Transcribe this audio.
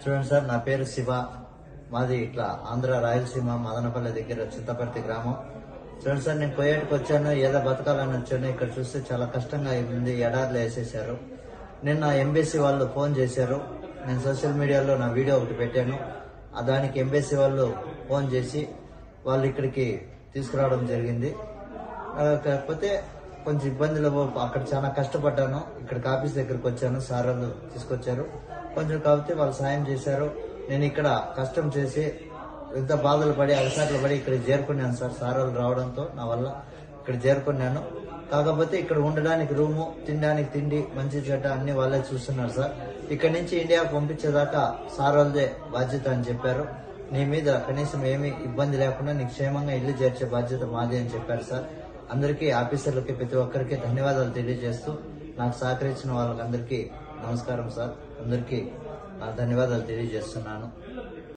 చూడండి సార్, నా పేరు శివ. మాది ఇట్లా ఆంధ్ర రాయలసీమ మదనపల్లి దగ్గర చింతపర్తి గ్రామం. చూడండి సార్, నేను కోయేటికి వచ్చాను, ఏదో బతకాలని వచ్చాను. ఇక్కడ చూస్తే చాలా కష్టంగా ఉంది, ఎడార్లు వేసేసారు. నిన్న ఎంబీసీ వాళ్ళు ఫోన్ చేశారు. నేను సోషల్ మీడియాలో నా వీడియో ఒకటి పెట్టాను. దానికి ఎంబీసీ వాళ్ళు ఫోన్ చేసి వాళ్ళు ఇక్కడికి తీసుకురావడం జరిగింది. కాకపోతే కొంచెం ఇబ్బందులు, అక్కడ చాలా కష్టపడ్డాను. ఇక్కడికి ఆఫీస్ దగ్గరకు వచ్చాను, సార్ వాళ్ళు తీసుకొచ్చారు. కొంచెం కాకపోతే వాళ్ళు సాయం చేశారు. నేను ఇక్కడ కష్టం చేసి ఎంత బాధలు పడి అలసాట్లు పడి ఇక్కడ చేరుకున్నాను సార్. సార్ వాళ్ళు రావడంతో నా వల్ల ఇక్కడ చేరుకున్నాను. కాకపోతే ఇక్కడ ఉండడానికి రూము, తినడానికి తిండి, మంచి చెడ్డ అన్ని వాళ్ళే చూస్తున్నారు సార్. ఇక్కడ నుంచి ఇండియాకు పంపించేదాకా సార్ వాళ్ళదే బాధ్యత అని చెప్పారు. నీ మీద కనీసం ఏమీ ఇబ్బంది లేకుండా నీకు క్షేమంగా ఇల్లు చేర్చే బాధ్యత మాది అని చెప్పారు సార్. అందరికీ, ఆఫీసర్లకి, ప్రతి ఒక్కరికి ధన్యవాదాలు తెలియజేస్తూ నాకు సహకరించిన వాళ్ళకందరికీ నమస్కారం సార్. అందరికీ ధన్యవాదాలు తెలియజేస్తున్నాను.